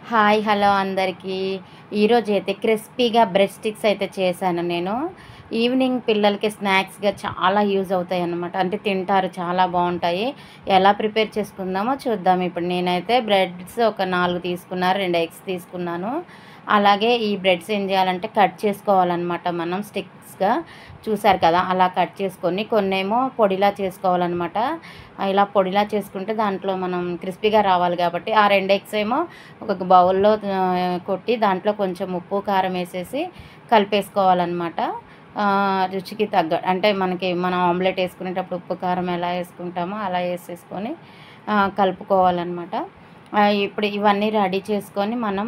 Hi hello అందరికీ. ఈరోజైతే క్రిస్పీగా బ్రెడ్ స్టిక్స్ అయితే చేశాను నేను. ఈవినింగ్ పిల్లలకి స్నాక్స్‌గా చాలా యూజ్ అవుతాయన్నమాట. అంటే తింటారు, చాలా బావుంటాయి. ఎలా ప్రిపేర్ చేసుకుందామో చూద్దాం ఇప్పుడు. నేనైతే బ్రెడ్స్ ఒక 4 తీసుకున్నాను, 2 ఎగ్స్ తీసుకున్నాను. అలాగే ఈ బ్రెడ్స్ ఏం చేయాలంటే కట్ చేసుకోవాలన్నమాట మనం స్టిక్స్‌గా. చూసారు కదా! అలా కట్ చేసుకొని కొన్నేమో పొడిలా చేసుకోవాలన్నమాట. ఇలా పొడిలా చేసుకుంటే దాంట్లో మనం క్రిస్పీగా రావాలి కాబట్టి ఆ 2 ఎగ్స్ ఏమో ఒక బౌల్‌లో కొట్టి దాంట్లో కొంచెం ఉప్పు, కారం ఏసేసి కలిపేసుకోవాలన్నమాట. రుచికి అంటే మనం ఆమ్లెట్ ఏసుకునేటప్పుడు ఉప్పు, కారం ఎలా ఏసుకుంటామో అలా ఏసేసుకొని కలుపుకోవాలన్నమాట. ఇప్పుడు ఇవన్నీ రెడీ చేసుకొని మనం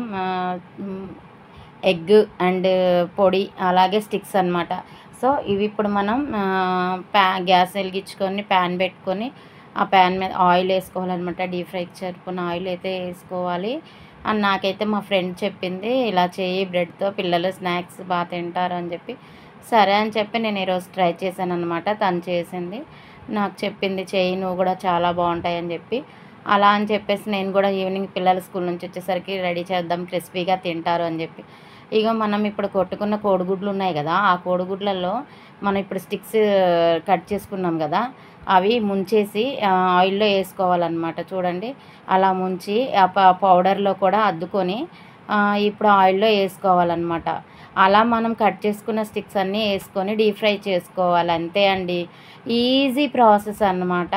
ఎగ్ అండ్ పొడి అలాగే స్టిక్స్ అన్నమాట. సో, ఇవి ఇప్పుడు మనం గ్యాస్ వెలిగించుకొని ప్యాన్ పెట్టుకొని ఆ ప్యాన్ మీద ఆయిల్ ఏసుకోవాలన్నమాట. డీప్ ఫ్రైకి సరిపోయిన ఆయిల్ అయితే ఏసుకోవాలి. నాకైతే మా ఫ్రెండ్ చెప్పింది, ఇలా చెయ్యి బ్రెడ్‌తో పిల్లలు స్నాక్స్ బా తింటారు అని చెప్పి. సరే అని చెప్పి నేను ఈరోజు ట్రై చేశానన్నమాట. తను చేసింది. నాకు చెప్పింది, చెయ్యి నువ్వు కూడా చాలా బావుంటాయని చెప్పి. అలా అని చెప్పేసి నేను కూడా ఈవినింగ్ పిల్లలు స్కూల్ నుంచి వచ్చేసరికి రెడీ చేద్దాం, క్రిస్పీగా తింటారు అని చెప్పి. మనం ఇప్పుడు కొట్టుకున్న కోడిగుడ్లు ఉన్నాయి కదా! ఆ కోడిగుడ్లలో మనం ఇప్పుడు స్టిక్స్ కట్ చేసుకున్నాం కదా! అవి ముంచేసి ఆయిల్‌లో ఏసుకోవాలన్నమాట. చూడండి, అలా ముంచి ఆ పౌడర్‌లో కూడా అద్దుకొని ఇప్పుడు ఆయిల్‌లో ఏసుకోవాలన్నమాట. అలా మనం కట్ చేసుకున్న స్టిక్స్ అన్నీ ఏసుకొని డీప్ ఫ్రై చేసుకోవాలి. అంతే అండి. ఈజీ ప్రాసెస్ అన్నమాట.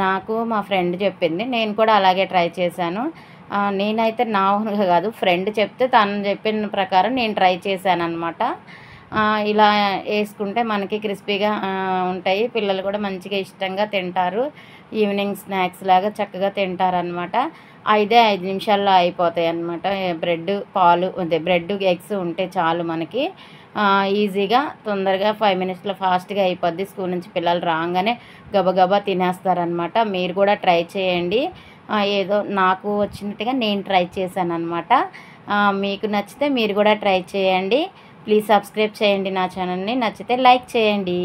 నాకు మా ఫ్రెండ్ చెప్పింది. నేను కూడా అలాగే ట్రై చేశాను. నేనైతే నా ఓన్‌గా కాదు, ఫ్రెండ్ చెప్తే తను చెప్పిన ప్రకారం నేను ట్రై చేశానన్నమాట. ఇలా ఏసుకుంటే మనకి క్రిస్పీగా ఉంటాయి. పిల్లలు కూడా మంచిగా ఇష్టంగా తింటారు. ఈవినింగ్ స్నాక్స్ లాగా చక్కగా తింటారనమాట. 5 నిమిషాల్లో అయిపోతాయన్నమాట. బ్రెడ్, ఎగ్స్ ఉంటే చాలు మనకి. ఈజీగా తొందరగా 5 మినిట్స్‌లో ఫాస్ట్‌గా అయిపోద్ది. స్కూల్ నుంచి పిల్లలు రాంగానే గబగబా తినేస్తారనమాట. మీరు కూడా ట్రై చేయండి. ఏదో నాకు వచ్చినట్టుగా నేను ట్రై చేశాననమాట. మీకు నచ్చితే మీరు కూడా ట్రై చేయండి. ప్లీజ్ సబ్స్క్రైబ్ చేయండి నా ఛానల్‌ని. నచ్చితే లైక్ చేయండి.